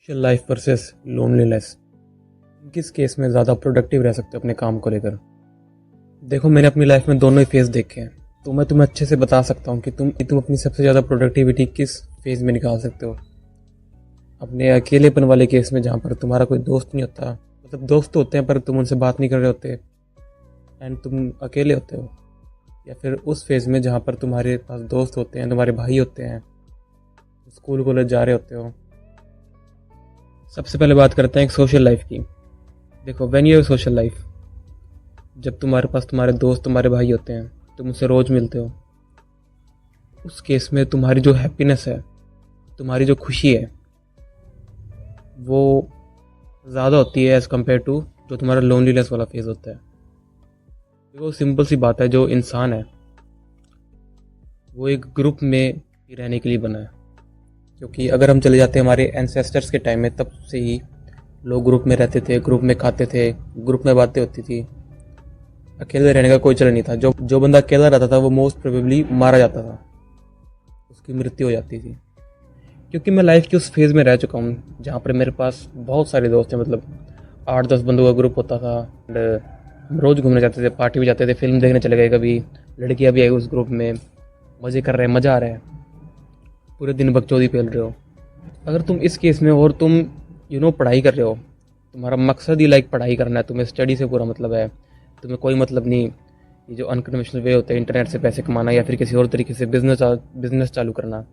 Social life versus loneliness, किस case में ज़्यादा प्रोडक्टिव रह सकते हो अपने काम को लेकर। देखो, मैंने अपनी लाइफ में दोनों ही फेज़ देखे हैं, तो मैं तुम्हें अच्छे से बता सकता हूँ कि तुम अपनी सबसे ज़्यादा प्रोडक्टिविटी किस फेज़ में निकाल सकते हो। अपने अकेलेपन वाले केस में, जहाँ पर तुम्हारा कोई दोस्त नहीं होता, मतलब दोस्त तो होते हैं पर तुम उनसे बात नहीं कर रहे होते एंड तुम अकेले होते हो। या फिर उस फेज़ में जहाँ पर तुम्हारे पास दोस्त होते हैं, तुम्हारे भाई होते हैं, स्कूल कॉलेज जा रहे होते हो। सबसे पहले बात करते हैं एक सोशल लाइफ की। देखो, when you have social life, जब तुम्हारे पास तुम्हारे दोस्त, तुम्हारे भाई होते हैं, तुम उनसे रोज़ मिलते हो, उस केस में तुम्हारी जो हैप्पीनेस है, तुम्हारी जो खुशी है, वो ज़्यादा होती है एज़ कम्पेयर टू जो तुम्हारा लोनलीनेस वाला फेज़ होता है। देखो, सिंपल सी बात है, जो इंसान है वो एक ग्रुप में ही रहने के लिए बना है। क्योंकि अगर हम चले जाते हैं हमारे एंसेस्टर्स के टाइम में, तब से ही लोग ग्रुप में रहते थे, ग्रुप में खाते थे, ग्रुप में बातें होती थी। अकेले रहने का कोई चलन नहीं था। जो बंदा अकेला रहता था वो मोस्ट प्रोबेबली मारा जाता था, उसकी मृत्यु हो जाती थी। क्योंकि मैं लाइफ के उस फेज़ में रह चुका हूँ जहाँ पर मेरे पास बहुत सारे दोस्त हैं, मतलब 8-10 बंदों का ग्रुप होता था। हम रोज़ घूमने जाते थे, पार्टी भी जाते थे, फिल्म देखने चले गए, कभी लड़कियाँ भी आई उस ग्रुप में, मज़े कर रहे हैं, मज़ा आ रहा है, पूरे दिन बकचोदी पेल रहे हो। अगर तुम इस केस में और तुम पढ़ाई कर रहे हो, तुम्हारा मकसद ही लाइक पढ़ाई करना है, तुम्हें स्टडी से पूरा मतलब है, तुम्हें कोई मतलब नहीं ये जो अनकन्वेंशनल वे होते हैं इंटरनेट से पैसे कमाना या फिर किसी और तरीके से बिजनेस चालू करना,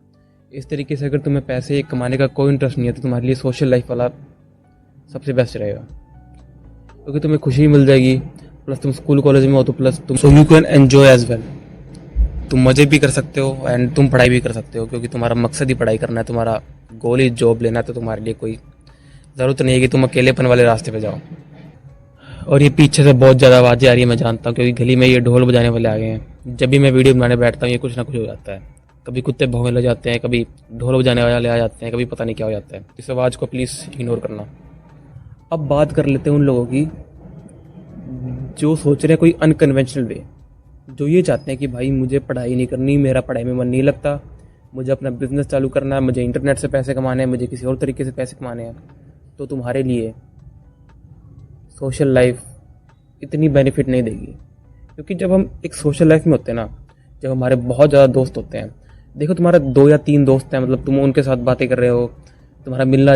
इस तरीके से अगर तुम्हें पैसे कमाने का कोई इंटरेस्ट नहीं है तो तुम्हारे लिए सोशल लाइफ वाला सबसे बेस्ट रहेगा। क्योंकि तुम्हें खुशी मिल जाएगी, प्लस तुम स्कूल कॉलेज में हो तो प्लस तुम so you can enjoy as well. तुम मज़े भी कर सकते हो एंड तुम पढ़ाई भी कर सकते हो, क्योंकि तुम्हारा मकसद ही पढ़ाई करना है, तुम्हारा गोल ही जॉब लेना है। तो तुम्हारे लिए कोई ज़रूरत नहीं है कि तुम अकेलेपन वाले रास्ते पे जाओ। और ये पीछे से बहुत ज़्यादा आवाज़ें आ रही है, मैं जानता हूँ, क्योंकि गली में ये ढोल बजाने वाले आ गए हैं। जब भी मैं वीडियो बनाने बैठता हूँ ये कुछ ना कुछ हो जाता है। कभी कुत्ते भौंकने लग जाते हैं, कभी ढोल बजाने वाले आ जाते हैं, कभी पता नहीं क्या हो जाता है। इस आवाज़ को प्लीज़ इग्नोर करना। अब बात कर लेते हैं उन लोगों की जो सोच रहे हैं कोई अनकन्वेंशनल वे, जो ये चाहते हैं कि भाई मुझे पढ़ाई नहीं करनी, मेरा पढ़ाई में मन नहीं लगता, मुझे अपना बिजनेस चालू करना है, मुझे इंटरनेट से पैसे कमाने हैं, मुझे किसी और तरीके से पैसे कमाने हैं। तो तुम्हारे लिए सोशल लाइफ इतनी बेनिफिट नहीं देगी। क्योंकि जब हम एक सोशल लाइफ में होते हैं ना, जब हमारे बहुत ज़्यादा दोस्त होते हैं, देखो तुम्हारा 2 या 3 दोस्त हैं, मतलब तुम उनके साथ बातें कर रहे हो, तुम्हारा मिलना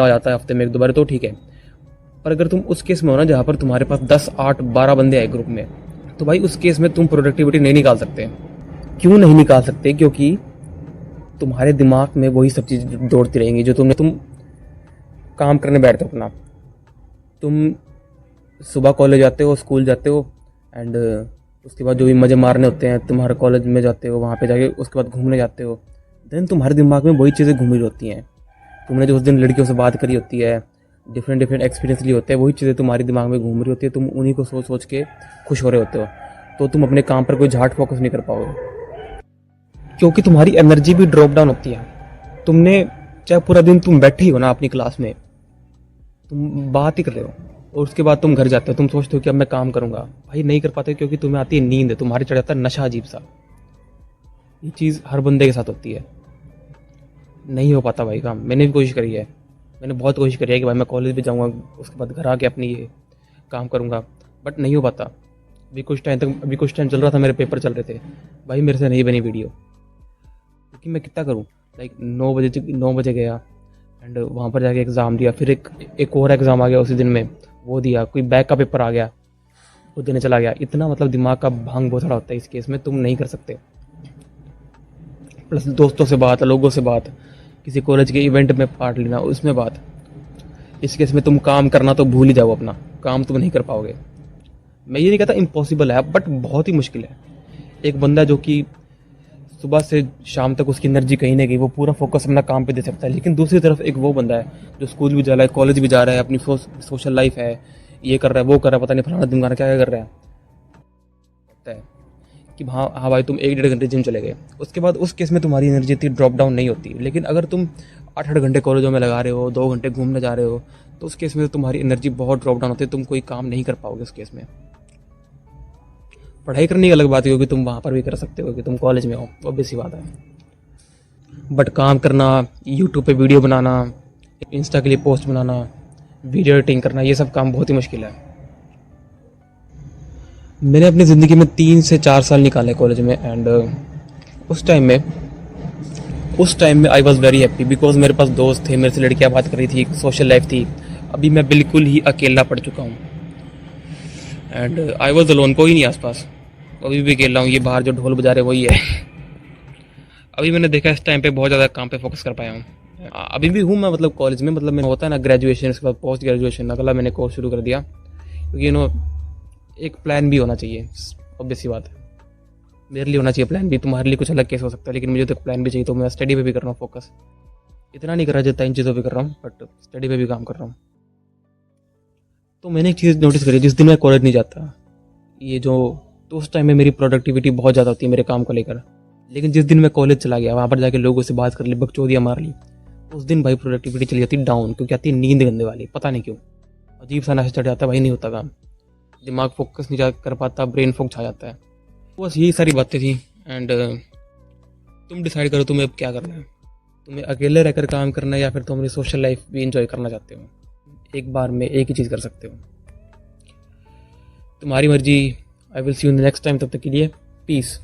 हो जाता है हफ्ते में 1-2 बार, तो ठीक है। पर अगर तुम उस केस में हो ना जहाँ पर तुम्हारे पास 10, 8, 12 बंदे आए ग्रुप में, तो भाई उस केस में तुम प्रोडक्टिविटी नहीं निकाल सकते। क्यों नहीं निकाल सकते? क्योंकि तुम्हारे दिमाग में वही सब चीज़ दौड़ती रहेंगी जो तुम काम करने बैठते हो अपना। तुम सुबह कॉलेज जाते हो, स्कूल जाते हो एंड उसके बाद जो भी मज़े मारने होते हैं, तुम्हारे कॉलेज में जाते हो, वहाँ पे जाके उसके बाद घूमने जाते हो, देन तुम्हारे दिमाग में वही चीज़ें घूम रही होती हैं। तुमने जो उस दिन लड़कियों से बात करी होती है, डिफरेंट एक्सपीरियंस लिए होते हैं, वही चीज़ें तुम्हारे दिमाग में घूम रही होती है। तुम उन्हीं को सोच सोच के खुश हो रहे होते हो, तो तुम अपने काम पर कोई झाट फोकस नहीं कर पाओगे, क्योंकि तुम्हारी एनर्जी भी ड्रॉप डाउन होती है। तुमने चाहे पूरा दिन तुम बैठे ही हो ना अपनी क्लास में, तुम बात ही कर रहे हो, और उसके बाद तुम घर जाते हो, तुम सोचते हो कि अब मैं काम करूंगा, भाई नहीं कर पाते, क्योंकि तुम्हें आती है नींद, तुम्हारे चढ़ जाता है नशा अजीब सा। ये चीज़ हर बंदे के साथ होती है, नहीं हो पाता भाई काम। मैंने भी कोशिश करी है, मैंने बहुत कोशिश करी है कि भाई मैं कॉलेज भी जाऊंगा, उसके बाद घर आके अपनी ये काम करूंगा, बट नहीं हो पाता। अभी कुछ टाइम चल रहा था, मेरे पेपर चल रहे थे, भाई मेरे से नहीं बनी वीडियो, क्योंकि मैं कितना करूँ। लाइक 9 बजे गया एंड वहाँ पर जाके एग्ज़ाम दिया, फिर एक और एग्ज़ाम आ गया उसी दिन में, वो दिया, कोई बैक का पेपर आ गया, वो देने चला गया। इतना मतलब दिमाग का भांग बहुत सारा होता है इस केस में, तुम नहीं कर सकते। प्लस दोस्तों से बात, लोगों से बात, किसी कॉलेज के इवेंट में पार्ट लेना, उसमें बात। इस केस में तुम काम करना तो भूल ही जाओ, अपना काम तुम नहीं कर पाओगे। मैं ये नहीं कहता इम्पॉसिबल है, बट बहुत ही मुश्किल है। एक बंदा जो कि सुबह से शाम तक उसकी एनर्जी कहीं ना कहीं वो पूरा फोकस अपना काम पे दे सकता है, लेकिन दूसरी तरफ एक वो बंदा है जो स्कूल भी जा रहा है, कॉलेज भी जा रहा है, अपनी सोशल लाइफ है, ये कर रहा है, वो कर रहा है, पता नहीं फलाना दिमाग क्या कर रहा है। होता है कि हाँ भाई तुम 1-1.5 घंटे जिम चले गए, उसके बाद उस केस में तुम्हारी एनर्जी इतनी ड्रॉप डाउन नहीं होती। लेकिन अगर तुम 8-8 घंटे कॉलेजों में लगा रहे हो, 2 घंटे घूमने जा रहे हो, तो उस केस में तुम्हारी एनर्जी बहुत ड्रॉप डाउन होती है, तुम कोई काम नहीं कर पाओगे उस केस में। पढ़ाई करने की अलग बात है, क्योंकि तुम वहाँ पर भी कर सकते हो कि तुम कॉलेज में हो, ऑब्वियस सी बात है। बट काम करना, यूट्यूब पे वीडियो बनाना, इंस्टा के लिए पोस्ट बनाना, वीडियो एडिटिंग करना, ये सब काम बहुत ही मुश्किल है। मैंने अपनी ज़िंदगी में 3 से 4 साल निकाले कॉलेज में एंड उस टाइम में I was very happy because मेरे पास दोस्त थे, मेरे से लड़कियां बात कर रही थी, सोशल लाइफ थी। अभी मैं बिल्कुल ही अकेला पड़ चुका हूँ एंड आई वॉज अलोन, कोई नहीं आसपास। अभी भी अकेला हूँ, ये बाहर जो ढोल बजा रहे वही है। अभी मैंने देखा इस टाइम पे बहुत ज़्यादा काम पे फोकस कर पाया हूँ। अभी भी हूँ मैं मतलब कॉलेज में, मतलब मैं होता है ना ग्रेजुएशन, उसके बाद पोस्ट ग्रेजुएशन, अगला मैंने कोर्स शुरू कर दिया क्योंकि एक प्लान भी होना चाहिए। ऑब्वियस सी बात है, मेरे लिए होना चाहिए प्लान भी, तुम्हारे लिए कुछ अलग केस हो सकता है, लेकिन मुझे तो प्लान भी चाहिए। तो मैं स्टडी पे भी कर रहा हूँ फोकस, इतना नहीं कर रहा जितना इन चीज़ों पे कर रहा हूँ, बट स्टडी पे भी काम कर रहा हूँ। तो मैंने एक चीज़ नोटिस करी, जिस दिन मैं कॉलेज नहीं जाता, तो उस टाइम में मेरी प्रोडक्टिविटी बहुत ज़्यादा होती है मेरे काम को लेकर। लेकिन जिस दिन मैं कॉलेज चला गया, वहाँ पर जाके लोगों से बात कर ली, बकचोदियाँ मार ली, उस दिन भाई प्रोडक्टिविटी चली जाती डाउन, क्योंकि आती है नींद गंदे वाली, पता नहीं क्यों अजीब सा नशा चढ़ जाता है भाई, नहीं होता काम, दिमाग फोकस नहीं कर पाता, ब्रेन फॉग छा जाता है। बस यही सारी बातें थी एंड तुम डिसाइड करो तुम्हें अब क्या करना है। तुम्हें अकेले रहकर काम करना है या फिर तुम अपनी सोशल लाइफ भी इंजॉय करना चाहते हो। एक बार में एक ही चीज़ कर सकते हो, तुम्हारी मर्जी। I will see you in the next time, तब तक के लिए पीस।